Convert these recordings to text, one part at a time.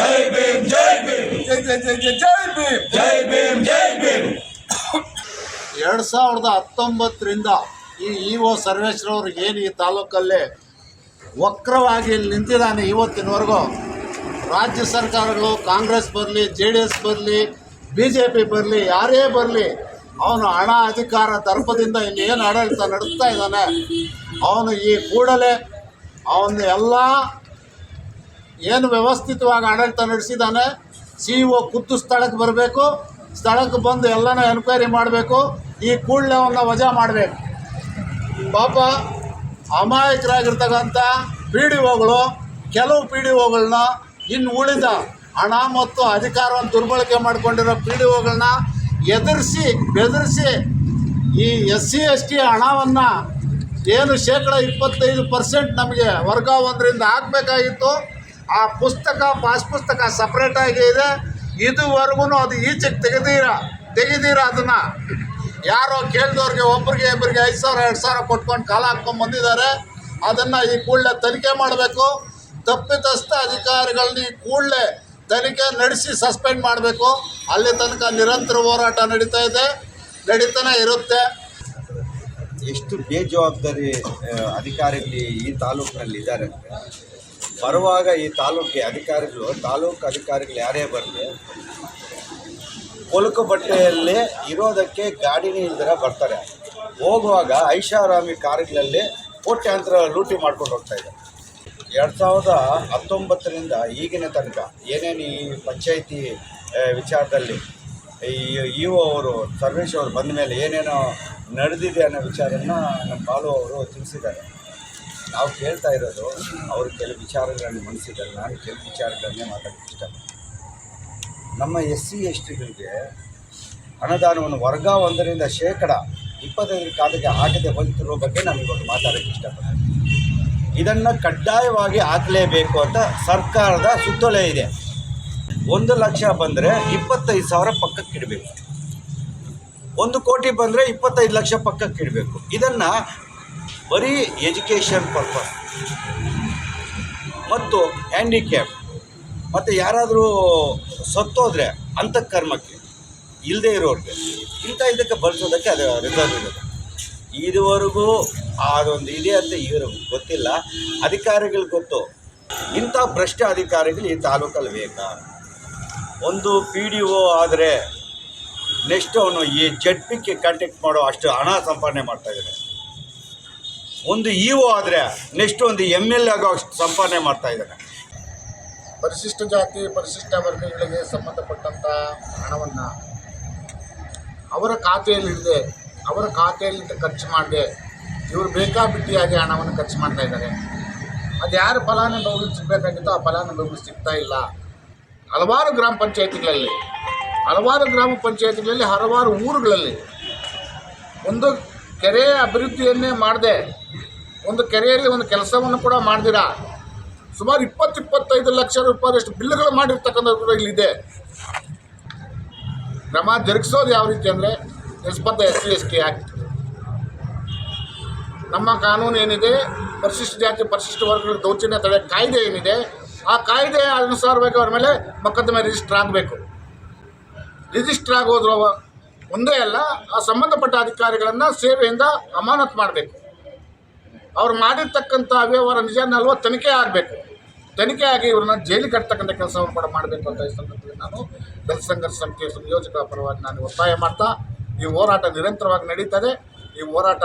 ಜೈ ಭೀಮ್ ಜೈ ಭೀಮ್ ಜೈ ಜೈ ಜೈ ಜೈ ಜೈ ಭೀಮ್ ಜೈ ಭೀಮ್ ಜೈ ಭೀಮ್ 2019ರಿಂದ ಈ ಒ ಸರ್ವೇಶ್ವರವ್ರು ಏನು ಈ ತಾಲೂಕಲ್ಲಿ ವಕ್ರವಾಗಿ ಇಲ್ಲಿ ನಿಂತಿದ್ದಾನೆ ಇವತ್ತಿನವರೆಗೂ. ರಾಜ್ಯ ಸರ್ಕಾರಗಳು ಕಾಂಗ್ರೆಸ್ ಬರಲಿ, JDS ಬರಲಿ, BJP ಬರಲಿ, ಯಾರೇ ಬರಲಿ, ಅವನು ಹಣ ಅಧಿಕಾರ ದರ್ಪದಿಂದ ಇಲ್ಲಿ ಏನು ಆಡಳಿತ ನಡೆಸ್ತಾ ಇದ್ದಾನೆ. ಅವನು ಈ ಕೂಡಲೇ ಅವನು ಎಲ್ಲ ಏನು ವ್ಯವಸ್ಥಿತವಾಗಿ ಆಡಳಿತ ನಡೆಸಿದ್ದಾನೆ. CEO ಖುದ್ದು ಸ್ಥಳಕ್ಕೆ ಬರಬೇಕು, ಸ್ಥಳಕ್ಕೆ ಬಂದು ಎಲ್ಲನೂ ಎನ್ಕ್ವೈರಿ ಮಾಡಬೇಕು. ಈ ಕೂಡಲೇ ಅವನ್ನ ವಜಾ ಮಾಡಬೇಕು. ಪಾಪ ಅಮಾಯಕರಾಗಿರ್ತಕ್ಕಂಥ PDOಗಳು, ಕೆಲವು PDOಗಳನ್ನ, ಇನ್ನು ಉಳಿದ ಹಣ ಮತ್ತು ಅಧಿಕಾರವನ್ನು ದುರ್ಬಳಕೆ ಮಾಡಿಕೊಂಡಿರೋ PDOಗಳನ್ನ ಬೆದರಿಸಿ ಈ SC ST ಹಣವನ್ನು ಏನು 25% ನಮಗೆ ವರ್ಗ 1ರಿಂದ ಹಾಕಬೇಕಾಗಿತ್ತು. ಆ ಪುಸ್ತಕ ಪಾಸ್ ಪುಸ್ತಕ ಸಪ್ರೇಟಾಗಿ ಇದೆ. ಇದುವರೆಗೂ ಅದು ಈಚೆಗೆ ತೆಗೆದೀರ ಅದನ್ನು ಯಾರೋ ಕೇಳಿದವ್ರಿಗೆ ಒಬ್ಬರಿಗೆ 5,000 2,000 ಕೊಟ್ಕೊಂಡು ಕಾಲ ಹಾಕ್ಕೊಂಡು ಬಂದಿದ್ದಾರೆ. ಅದನ್ನು ಈ ಕೂಡಲೇ ತನಿಖೆ ಮಾಡಬೇಕು. ತಪ್ಪಿತಸ್ಥ ಅಧಿಕಾರಿಗಳನ್ನ ಈ ಕೂಡಲೇ ತನಿಖೆ ನಡೆಸಿ ಸಸ್ಪೆಂಡ್ ಮಾಡಬೇಕು. ಅಲ್ಲಿ ತನಕ ನಿರಂತರ ಹೋರಾಟ ನಡೀತಾನೆ ಇರುತ್ತೆ. ಎಷ್ಟು ಬೇಜವಾಬ್ದಾರಿ ಅಧಿಕಾರಿಗಳು ಈ ತಾಲೂಕಿನಲ್ಲಿ ಇದ್ದಾರೆ ಅಂದರೆ, ಬರುವಾಗ ಈ ತಾಲೂಕು ಅಧಿಕಾರಿಗಳು ಯಾರೇ ಬರಲಿ, ಕೊಳಕು ಬಟ್ಟೆಯಲ್ಲಿ ಇರೋದಕ್ಕೆ ಗಾಡಿನೇ ಇಲ್ದಿರ ಬರ್ತಾರೆ. ಹೋಗುವಾಗ ಐಷಾರಾಮಿ ಕಾರುಗಳಲ್ಲಿ ಕೋಟ್ಯಾಂತರ ಲೂಟಿ ಮಾಡ್ಕೊಂಡು ಹೋಗ್ತಾಯಿದ್ದಾರೆ. 2019ರಿಂದ ಈಗಿನ ತನಕ ಏನೇನು ಈ ಪಂಚಾಯಿತಿ ವಿಚಾರದಲ್ಲಿ ಇಒ ಅವರು ಸರ್ವೇಶ್ ಅವರು ಬಂದ ಮೇಲೆ ಏನೇನೋ ನಡೆದಿದೆ ಅನ್ನೋ ವಿಚಾರನ ನಮ್ಮ ಬಾಲು ಅವರು ತಿಳಿಸಿದ್ದಾರೆ. ನಾವು ಕೇಳ್ತಾ ಇರೋದು, ಅವರು ಕೆಲವು ವಿಚಾರಗಳನ್ನು ಮಂಡಿಸಿದ್ದಾರೆ. ನಾನು ಕೆಲವು ವಿಚಾರಗಳನ್ನೇ ಮಾತಾಡೋಕ್ಕೆ ಇಷ್ಟಪಡ್ತೀನಿ. ನಮ್ಮ SC STಗಳಿಗೆ ಅನುದಾನವನ್ನು ವರ್ಗ 1ರಿಂದ 25% ಖಾತೆಗೆ ಹಾಕದೆ ಹೋಗ್ತಿರೋ ಬಗ್ಗೆ ನಾನು ಇವತ್ತು ಮಾತಾಡೋಕ್ಕೆ ಇಷ್ಟಪಡ್ತೀನಿ. ಇದನ್ನು ಕಡ್ಡಾಯವಾಗಿ ಹಾಕಲೇಬೇಕು ಅಂತ ಸರ್ಕಾರದ ಸುತ್ತೋಲೆ ಇದೆ. 1 ಲಕ್ಷ ಬಂದರೆ 25,000 ಪಕ್ಕಕ್ಕೆ ಇಡಬೇಕು. 1 ಕೋಟಿ ಬಂದರೆ 25 ಲಕ್ಷ ಪಕ್ಕಕ್ಕೆ ಇಡಬೇಕು. ಇದನ್ನು ಬರೀ ಎಜುಕೇಷನ್ ಪರ್ಪಸ್ ಮತ್ತು ಹ್ಯಾಂಡಿಕ್ಯಾಪ್ ಮತ್ತು ಯಾರಾದರೂ ಸತ್ತೋದ್ರೆ ಅಂತಃಕರ್ಮಕ್ಕೆ ಇಲ್ಲದೇ ಇರೋರಿಗೆ ಇದಕ್ಕೆ ಬಳಸೋದಕ್ಕೆ ಅದು ರಿಸರ್ವ್ ಇರುತ್ತೆ. ಇದುವರೆಗೂ ಅದೊಂದು ಇದೆ ಅಂತ ಇವ್ರಿಗೆ ಗೊತ್ತಿಲ್ಲ. ಅಧಿಕಾರಿಗಳಿಗೆ ಗೊತ್ತು. ಇಂಥ ಭ್ರಷ್ಟ ಅಧಿಕಾರಿಗಳು ಈ ತಾಲೂಕಲ್ಲಿ ಬೇಕಾ? ಒಂದು PDO ಆದರೆ ನೆಕ್ಸ್ಟ್ ಅವನು ಈ ZPಗೆ ಕಾಂಟ್ಯಾಕ್ಟ್ ಮಾಡೋ ಅಷ್ಟು ಹಣ ಸಂಪಾದನೆ ಮಾಡ್ತಾಯಿದ್ದಾರೆ. ಒಂದು EO ಆದರೆ ನೆಕ್ಸ್ಟ್ ಒಂದು MLA ಆಗೋ ಅಷ್ಟು ಸಂಪಾದನೆ ಮಾಡ್ತಾಯಿದ್ದಾನೆ. ಪರಿಶಿಷ್ಟ ಜಾತಿ ಪರಿಶಿಷ್ಟ ವರ್ಗಗಳಿಗೆ ಸಂಬಂಧಪಟ್ಟಂಥ ಹಣವನ್ನು ಅವರ ಖಾತೆಯಲ್ಲಿಡದೆ, ಅವರ ಖಾತೆಯಲ್ಲಿ ಖರ್ಚು ಮಾಡದೆ ಇವರು ಬೇಕಾಬಿಟ್ಟಿಯಾಗಿ ಹಣವನ್ನು ಖರ್ಚು ಮಾಡ್ತಾ ಇದ್ದಾರೆ. ಅದು ಯಾರು ಫಲಾನುಭವಿಗಳು ಸಿಗಬೇಕಾಗಿತ್ತೋ ಆ ಫಲಾನುಭವಿಗಳು ಸಿಗ್ತಾ ಇಲ್ಲ. ಹಲವಾರು ಗ್ರಾಮ ಪಂಚಾಯಿತಿಗಳಲ್ಲಿ, ಹಲವಾರು ಊರುಗಳಲ್ಲಿ ಒಂದು ಕೆರೆ ಅಭಿವೃದ್ಧಿಯನ್ನೇ ಮಾಡದೆ, ಒಂದು ಕೆರೆಯಲ್ಲಿ ಒಂದು ಕೆಲಸವನ್ನು ಕೂಡ ಮಾಡ್ದಿರ ಸುಮಾರು 20-25 ಲಕ್ಷ ರೂಪಾಯಿಯಷ್ಟು ಬಿಲ್ಗಳು ಮಾಡಿರ್ತಕ್ಕಂಥದ್ದು ಕೂಡ ಇಲ್ಲಿದೆ. ಕ್ರಮ ಜರುಗಿಸೋದು ಯಾವ ರೀತಿ ಅಂದರೆ, ಎಸ್ಪತ್ತ SC ST ಆ್ಯಕ್ಟ್, ನಮ್ಮ ಕಾನೂನು ಏನಿದೆ, ಪರಿಶಿಷ್ಟ ಜಾತಿ ಪರಿಶಿಷ್ಟ ವರ್ಗಗಳ ದೌರ್ಜನ್ಯ ತಡೆ ಕಾಯ್ದೆ ಏನಿದೆ, ಆ ಕಾಯ್ದೆ ಅನುಸಾರವಾಗಿ ಅವ್ರ ಮೇಲೆ ಮೊಕದ್ದಮೆ ರಿಜಿಸ್ಟರ್ ಆಗಬೇಕು. ರಿಜಿಸ್ಟರ್ ಆಗೋದ್ರ ಒಂದೇ ಅಲ್ಲ, ಆ ಸಂಬಂಧಪಟ್ಟ ಅಧಿಕಾರಿಗಳನ್ನು ಸೇವೆಯಿಂದ ಅಮಾನತು ಮಾಡಬೇಕು. ಅವ್ರು ಮಾಡಿರ್ತಕ್ಕಂಥ ಅವ್ಯವಹಾರ ನಿಜ ತನಿಖೆ ಆಗಬೇಕು. ತನಿಖೆ ಆಗಿ ಇವ್ರನ್ನ ಜೈಲಿಗೆ ಕಟ್ತಕ್ಕಂಥ ಕೆಲಸವನ್ನು ಕೂಡ ಮಾಡಬೇಕು ಅಂತ ಈ ಸಂದರ್ಭದಲ್ಲಿ ನಾನು ದಲಿತ ಸಂಘರ್ಷ ಸಮಿತಿಯ ಸಂಯೋಜಕರ ಪರವಾಗಿ ನಾನು ಒತ್ತಾಯ ಮಾಡ್ತಾ, ಈ ಹೋರಾಟ ನಿರಂತರವಾಗಿ ನಡೀತದೆ. ಈ ಹೋರಾಟ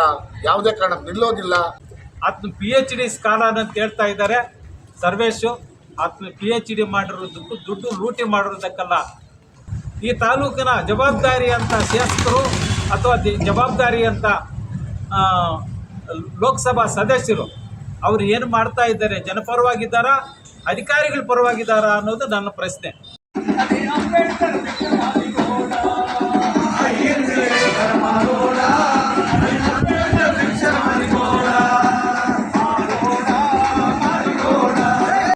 ಯಾವುದೇ ಕಾರಣಕ್ಕೆ ನಿಲ್ಲೋದಿಲ್ಲ. ಆತನ PhD ಸ್ಕಾಲರ್ ಅಂತ ಹೇಳ್ತಾ ಇದ್ದಾರೆ ಸರ್ವೇಶು. ಆತನ PhD ಮಾಡಿರೋದಕ್ಕೂ ದುಡ್ಡು ಲೂಟಿ ಮಾಡಿರೋದಕ್ಕಲ್ಲ. ಈ ತಾಲೂಕಿನ ಜವಾಬ್ದಾರಿ ಅಂತ ಶಾಸಕರು ಅಥವಾ ಜವಾಬ್ದಾರಿ ಅಂತ ಲೋಕಸಭಾ ಸದಸ್ಯರು ಅವರು ಏನು ಮಾಡ್ತಾ ಇದ್ದಾರೆ? ಜನಪರವಾಗಿದ್ದಾರಾ, ಅಧಿಕಾರಿಗಳ ಪರವಾಗಿದ್ದಾರಾ ಅನ್ನೋದು ನನ್ನ ಪ್ರಶ್ನೆ.